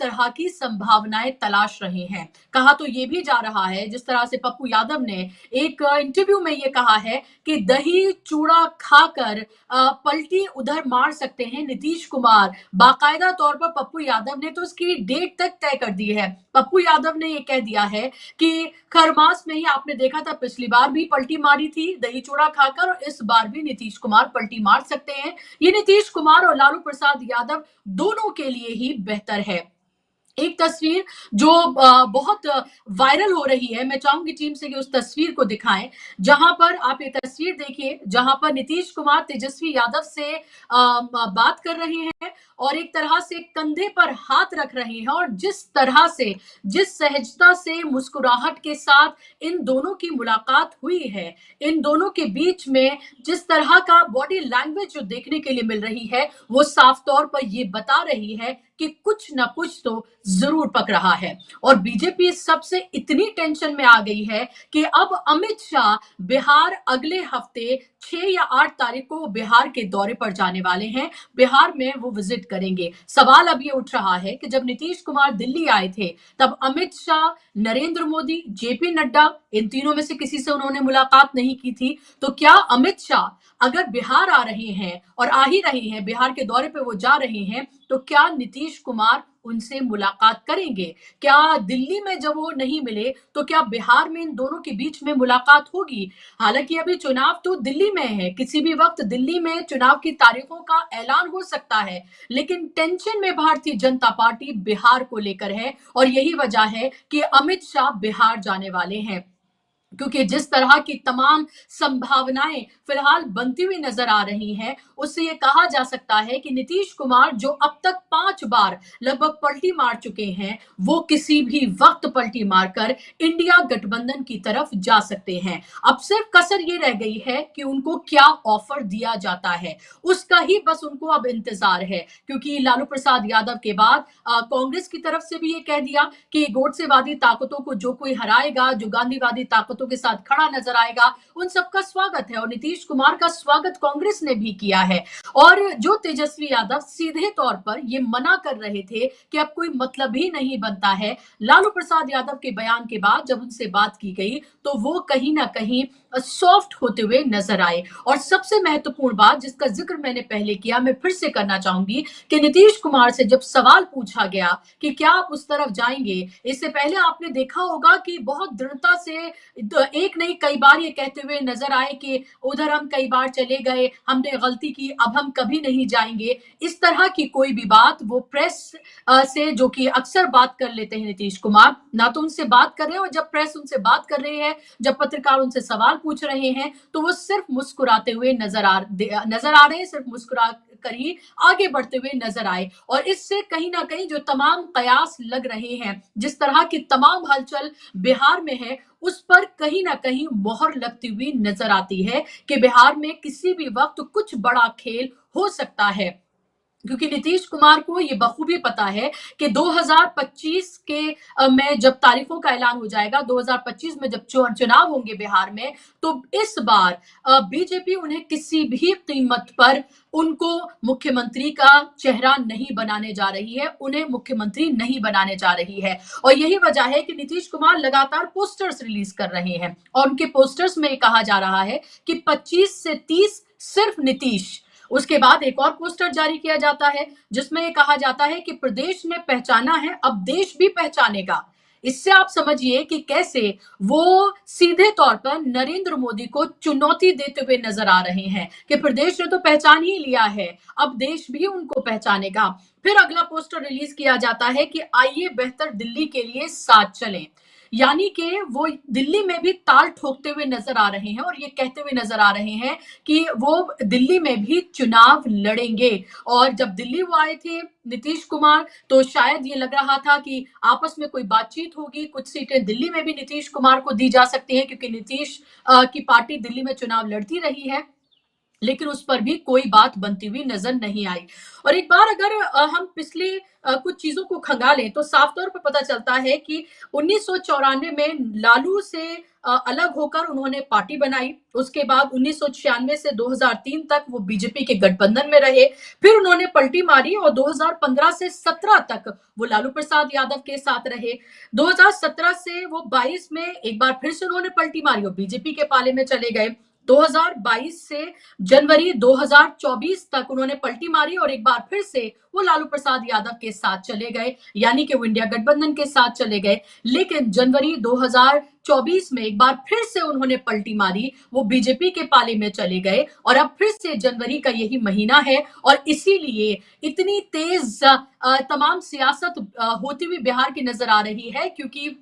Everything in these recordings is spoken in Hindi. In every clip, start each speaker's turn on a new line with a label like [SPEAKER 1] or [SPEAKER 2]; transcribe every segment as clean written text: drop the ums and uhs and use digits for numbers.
[SPEAKER 1] तरह की संभावनाएं तलाश रहे हैं। कहा तो ये भी जा रहा है, जिस तरह से पप्पू यादव ने एक इंटरव्यू में ये कहा है कि दही चूड़ा खाकर पलटी उधर मार सकते हैं नीतीश कुमार। बाकायदा तौर पर पप्पू यादव ने तो उसकी डेट तक तय कर दी है। पप्पू यादव ने ये कह दिया है कि खरमास में ही आपने देखा था, पिछली बार भी पलटी मारी थी दही चूड़ा खाकर, और इस बार भी नीतीश कुमार पलटी मार सकते हैं। ये नीतीश कुमार और लालू प्रसाद यादव दोनों के लिए ही बेहतर है। एक तस्वीर जो बहुत वायरल हो रही है, मैं चाहूंगी टीम से कि उस तस्वीर को दिखाएं, जहां पर आप ये तस्वीर देखिए, जहां पर नीतीश कुमार तेजस्वी यादव से बात कर रहे हैं और एक तरह से कंधे पर हाथ रख रहे हैं, और जिस तरह से, जिस सहजता से, मुस्कुराहट के साथ इन दोनों की मुलाकात हुई है, इन दोनों के बीच में जिस तरह का बॉडी लैंग्वेज जो देखने के लिए मिल रही है, वो साफ तौर पर ये बता रही है कि कुछ ना कुछ तो जरूर पक रहा है। और बीजेपी इस सबसे इतनी टेंशन में आ गई है कि अब अमित शाह बिहार अगले हफ्ते 6 या 8 तारीख को वो बिहार के दौरे पर जाने वाले हैं। बिहार में वो विजिट करेंगे। सवाल अब ये उठ रहा है कि जब नीतीश कुमार दिल्ली आए थे, तब अमित शाह, नरेंद्र मोदी, जेपी नड्डा, इन तीनों में से किसी से उन्होंने मुलाकात नहीं की थी। तो क्या अमित शाह अगर बिहार आ रहे हैं और आ ही रहे हैं, बिहार के दौरे पे वो जा रहे हैं, तो क्या नीतीश कुमार उनसे मुलाकात करेंगे? क्या दिल्ली में जब वो नहीं मिले तो क्या बिहार में इन दोनों के बीच में मुलाकात होगी? हालांकि अभी चुनाव तो दिल्ली में है, किसी भी वक्त दिल्ली में चुनाव की तारीखों का ऐलान हो सकता है, लेकिन टेंशन में भारतीय जनता पार्टी बिहार को लेकर है, और यही वजह है कि अमित शाह बिहार जाने वाले हैं। क्योंकि जिस तरह की तमाम संभावनाएं फिलहाल बनती हुई नजर आ रही हैं, उससे ये कहा जा सकता है कि नीतीश कुमार जो अब तक 5 बार लगभग पलटी मार चुके हैं, वो किसी भी वक्त पलटी मारकर इंडिया गठबंधन की तरफ जा सकते हैं। अब सिर्फ कसर ये रह गई है कि उनको क्या ऑफर दिया जाता है, उसका ही बस उनको अब इंतजार है। क्योंकि लालू प्रसाद यादव के बाद कांग्रेस की तरफ से भी ये कह दिया कि गोडसेवादी ताकतों को जो कोई हराएगा, जो गांधीवादी ताकतों के साथ खड़ा नजर आएगा, उन सबका स्वागत है, और नीतीश कुमार का स्वागत कांग्रेस ने भी किया है। और जो तेजस्वी यादव सीधे तौर पर ये मना कर रहे थे कि अब कोई मतलब ही नहीं बनता है, लालू प्रसाद यादव के बयान के बाद जब उनसे बात की गई तो वो कहीं ना कहीं सॉफ्ट होते हुए नजर आए। और सबसे महत्वपूर्ण बात जिसका जिक्र मैंने पहले किया, मैं फिर से करना चाहूंगी कि नीतीश कुमार से जब सवाल पूछा गया कि क्या आप उस तरफ जाएंगे, इससे पहले आपने देखा होगा कि बहुत दृढ़ता से एक नहीं कई बार ये कहते हुए नजर आए कि उधर हम कई बार चले गए, हमने गलती की, अब हम कभी नहीं जाएंगे। इस तरह की कोई भी बात वो प्रेस से, जो कि अक्सर बात कर लेते हैं नीतीश कुमार, ना तो उनसे बात कर रहे हैं, और जब प्रेस उनसे बात कर रहे हैं, जब पत्रकार उनसे सवाल पूछ रहे हैं, तो वो सिर्फ मुस्कुराते हुए नजर आ रहे हैं, सिर्फ मुस्कुरा कर ही आगे बढ़ते हुए नजर आए। और इससे कहीं ना कहीं जो तमाम कयास लग रहे हैं, जिस तरह की तमाम हलचल बिहार में है, उस पर कहीं ना कहीं मोहर लगती हुई नजर आती है कि बिहार में किसी भी वक्त कुछ बड़ा खेल हो सकता है। क्योंकि नीतीश कुमार को ये बखूबी पता है कि 2025 के में जब तारीखों का ऐलान हो जाएगा, 2025 में जब चुनाव होंगे बिहार में, तो इस बार बीजेपी उन्हें किसी भी कीमत पर उनको मुख्यमंत्री का चेहरा नहीं बनाने जा रही है, उन्हें मुख्यमंत्री नहीं बनाने जा रही है। और यही वजह है कि नीतीश कुमार लगातार पोस्टर्स रिलीज कर रहे हैं, और उनके पोस्टर्स में कहा जा रहा है कि 25 से 30 सिर्फ नीतीश। उसके बाद एक और पोस्टर जारी किया जाता है जिसमें यह कहा जाता है कि प्रदेश ने पहचाना है, अब देश भी पहचानेगा। इससे आप समझिए कि कैसे वो सीधे तौर पर नरेंद्र मोदी को चुनौती देते हुए नजर आ रहे हैं कि प्रदेश ने तो पहचान ही लिया है, अब देश भी उनको पहचानेगा। फिर अगला पोस्टर रिलीज किया जाता है कि आइए बेहतर दिल्ली के लिए साथ चलें। यानी कि वो दिल्ली में भी ताल ठोकते हुए नजर आ रहे हैं, और ये कहते हुए नजर आ रहे हैं कि वो दिल्ली में भी चुनाव लड़ेंगे। और जब दिल्ली वो आए थे नीतीश कुमार, तो शायद ये लग रहा था कि आपस में कोई बातचीत होगी, कुछ सीटें दिल्ली में भी नीतीश कुमार को दी जा सकती हैं, क्योंकि नीतीश की पार्टी दिल्ली में चुनाव लड़ती रही है। लेकिन उस पर भी कोई बात बनती हुई नजर नहीं आई। और एक बार अगर हम पिछले कुछ चीजों को खंगालें तो साफ तौर पर पता चलता है कि 1994 में लालू से अलग होकर उन्होंने पार्टी बनाई। उसके बाद 1996 से 2003 तक वो बीजेपी के गठबंधन में रहे। फिर उन्होंने पलटी मारी और 2015 से 17 तक वो लालू प्रसाद यादव के साथ रहे। 2017 से वो 22 में एक बार फिर से उन्होंने पलटी मारी और बीजेपी के पाले में चले गए। 2022 से जनवरी 2024 तक उन्होंने पलटी मारी और एक बार फिर से वो लालू प्रसाद यादव के साथ चले गए, यानी कि वो इंडिया गठबंधन के साथ चले गए। लेकिन जनवरी 2024 में एक बार फिर से उन्होंने पलटी मारी, वो बीजेपी के पाले में चले गए और अब फिर से जनवरी का यही महीना है और इसीलिए इतनी तेज तमाम सियासत होती हुई बिहार की नजर आ रही है, क्योंकि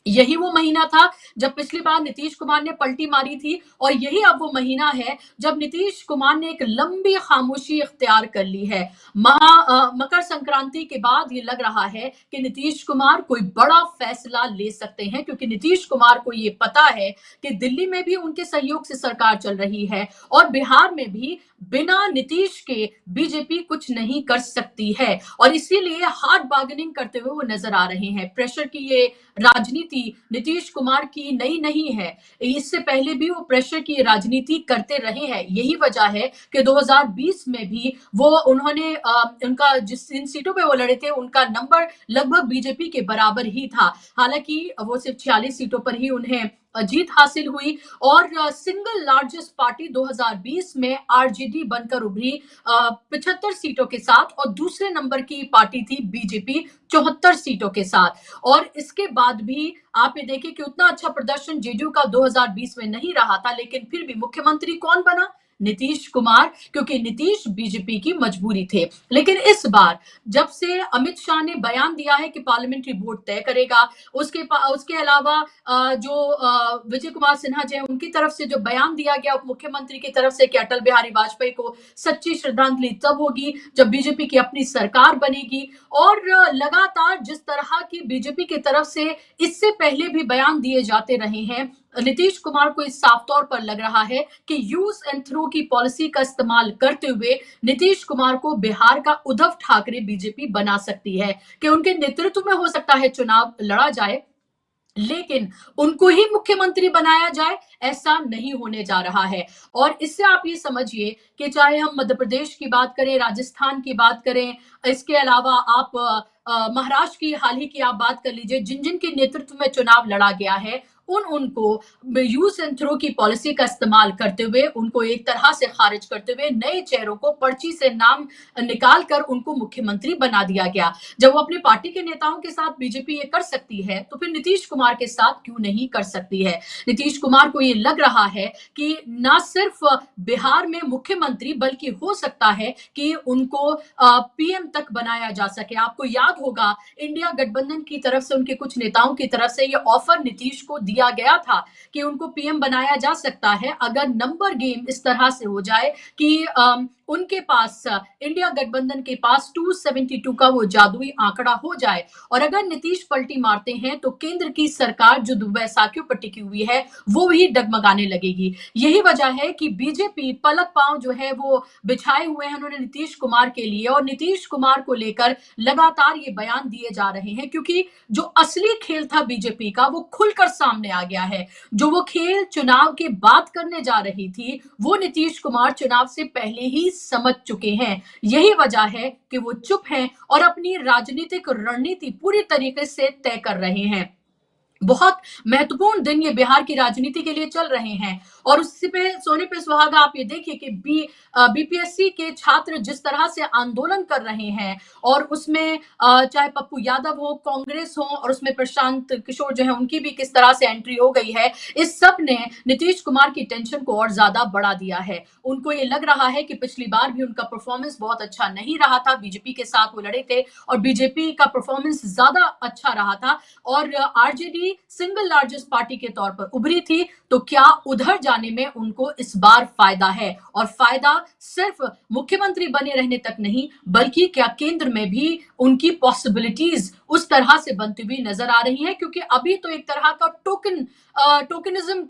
[SPEAKER 1] यही वो महीना था जब पिछली बार नीतीश कुमार ने पलटी मारी थी और यही अब वो महीना है जब नीतीश कुमार ने एक लंबी खामोशी इख्तियार कर ली है। मकर संक्रांति के बाद ये लग रहा है कि नीतीश कुमार कोई बड़ा फैसला ले सकते हैं, क्योंकि नीतीश कुमार को ये पता है कि दिल्ली में भी उनके सहयोग से सरकार चल रही है और बिहार में भी बिना नीतीश के बीजेपी कुछ नहीं कर सकती है और इसीलिए हार्ड बार्गेनिंग करते हुए वो नजर आ रहे हैं। प्रेशर की ये राजनीति नीतीश कुमार की नई नहीं है, इससे पहले भी वो प्रेशर की राजनीति करते रहे हैं। यही वजह है कि 2020 में भी वो उन्होंने उनका जिस इन सीटों पे वो लड़े थे उनका नंबर लगभग बीजेपी के बराबर ही था। हालांकि वो सिर्फ 46 सीटों पर ही उन्हें जीत हासिल हुई और सिंगल लार्जेस्ट पार्टी 2020 में आरजेडी बनकर उभरी 75 सीटों के साथ और दूसरे नंबर की पार्टी थी बीजेपी 74 सीटों के साथ। और इसके बाद भी आप ये देखिए कि उतना अच्छा प्रदर्शन जेडीयू का 2020 में नहीं रहा था, लेकिन फिर भी मुख्यमंत्री कौन बना? नीतीश कुमार, क्योंकि नीतीश बीजेपी की मजबूरी थे। लेकिन इस बार जब से अमित शाह ने बयान दिया है कि पार्लियामेंट्री बोर्ड तय करेगा, उसके अलावा जो विजय कुमार सिन्हा जी उनकी तरफ से जो बयान दिया गया उप मुख्यमंत्री की तरफ से कि अटल बिहारी वाजपेयी को सच्ची श्रद्धांजलि तब होगी जब बीजेपी की अपनी सरकार बनेगी। और लगातार जिस तरह की बीजेपी की तरफ से इससे पहले भी बयान दिए जाते रहे हैं, नीतीश कुमार को इस साफ तौर पर लग रहा है कि यूज एंड थ्रो की पॉलिसी का इस्तेमाल करते हुए नीतीश कुमार को बिहार का उद्धव ठाकरे बीजेपी बना सकती है, कि उनके नेतृत्व में हो सकता है चुनाव लड़ा जाए लेकिन उनको ही मुख्यमंत्री बनाया जाए, ऐसा नहीं होने जा रहा है। और इससे आप ये समझिए कि चाहे हम मध्य प्रदेश की बात करें, राजस्थान की बात करें, इसके अलावा आप महाराष्ट्र की हाल ही की आप बात कर लीजिए, जिन जिन के नेतृत्व में चुनाव लड़ा गया है उनको यूज एंड थ्रो की पॉलिसी का इस्तेमाल करते हुए उनको एक तरह से खारिज करते हुए नए चेहरों को पर्ची से नाम निकाल कर उनको मुख्यमंत्री बना दिया गया। जब वो अपनी पार्टी के नेताओं के साथ बीजेपी ये कर सकती है तो फिर नीतीश कुमार के साथ क्यों नहीं कर सकती है? नीतीश कुमार को ये लग रहा है कि ना सिर्फ बिहार में मुख्यमंत्री बल्कि हो सकता है कि उनको पीएम तक बनाया जा सके। आपको याद होगा इंडिया गठबंधन की तरफ से उनके कुछ नेताओं की तरफ से ये ऑफर नीतीश को दिया गया था कि उनको पीएम बनाया जा सकता है अगर नंबर गेम इस तरह से हो जाए कि उनके पास इंडिया गठबंधन के पास 272 का वो जादुई आंकड़ा हो जाए और अगर नीतीश पलटी मारते हैं तो केंद्र की सरकार जो बैसाखियों पर टिकी हुई है वो भी डगमगाने लगेगी। यही वजह है कि बीजेपी पलक पांव जो है वो बिछाए हुए हैं उन्होंने नीतीश कुमार के लिए और नीतीश कुमार को लेकर लगातार ये बयान दिए जा रहे हैं, क्योंकि जो असली खेल था बीजेपी का वो खुलकर सामने आ गया है। जो वो खेल चुनाव के बाद करने जा रही थी वो नीतीश कुमार चुनाव से पहले ही समझ चुके हैं। यही वजह है कि वो चुप हैं और अपनी राजनीतिक रणनीति पूरी तरीके से तय कर रहे हैं। बहुत महत्वपूर्ण दिन ये बिहार की राजनीति के लिए चल रहे हैं और उसी पे सोने पे सुहागा आप ये देखिए कि बीपीएससी के छात्र जिस तरह से आंदोलन कर रहे हैं और उसमें चाहे पप्पू यादव हो, कांग्रेस हो और उसमें प्रशांत किशोर जो है उनकी भी किस तरह से एंट्री हो गई है, इस सब ने नीतीश कुमार की टेंशन को और ज्यादा बढ़ा दिया है। उनको ये लग रहा है कि पिछली बार भी उनका परफॉर्मेंस बहुत अच्छा नहीं रहा था, बीजेपी के साथ वो लड़े थे और बीजेपी का परफॉर्मेंस ज्यादा अच्छा रहा था और RJD party single largest party के तौर पर उभरी थी, तो क्या उधर जाने में उनको इस बार फायदा है? और फायदा सिर्फ मुख्यमंत्री बने रहने तक नहीं, बल्कि क्या केंद्र में भी उनकी पॉसिबिलिटीज उस तरह से बनती हुई नजर आ रही हैं? क्योंकि अभी तो एक तरह का टोकनिज्म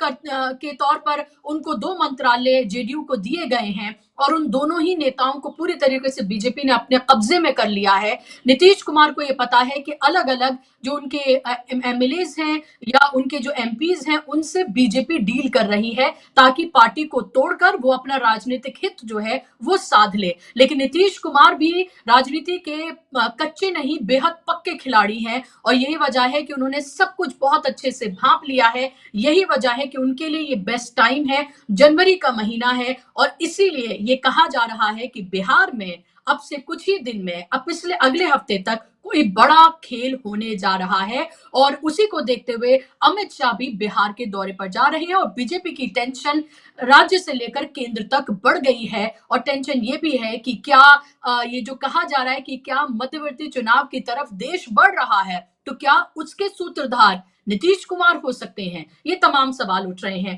[SPEAKER 1] के तौर पर उनको 2 मंत्रालय जेडीयू को दिए गए हैं और उन दोनों ही नेताओं को पूरी तरीके से बीजेपी ने अपने कब्जे में कर लिया है। नीतीश कुमार को ये पता है कि अलग-अलग जो उनके एमएलएज हैं या उनके जो एमपीज हैं, उनसे बीजेपी डील कर रही है ताकि पार्टी को तोड़कर वो अपना राजनीतिक हित जो है वो साध ले। लेकिन नीतीश कुमार भी राजनीति के कच्चे नहीं बेहद पक्के खिलाड़ी हैं और यही वजह है कि उन्होंने सब कुछ बहुत अच्छे से भांप लिया है। यही वजह है कि उनके लिए ये बेस्ट टाइम है, जनवरी का महीना है और इसीलिए ये कहा जा रहा है कि बिहार में अब से कुछ ही दिन में, अब पिछले अगले हफ्ते तक कोई बड़ा खेल होने जा रहा है और उसी को देखते हुए अमित शाह भी बिहार के दौरे पर जा रहे हैं और बीजेपी की टेंशन राज्य से लेकर केंद्र तक बढ़ गई है और टेंशन ये भी है कि क्या ये जो कहा जा रहा है कि क्या मध्यवर्ती चुनाव की तरफ देश बढ़ रहा है, तो क्या उसके सूत्रधार नीतीश कुमार हो सकते हैं? ये तमाम सवाल उठ रहे हैं।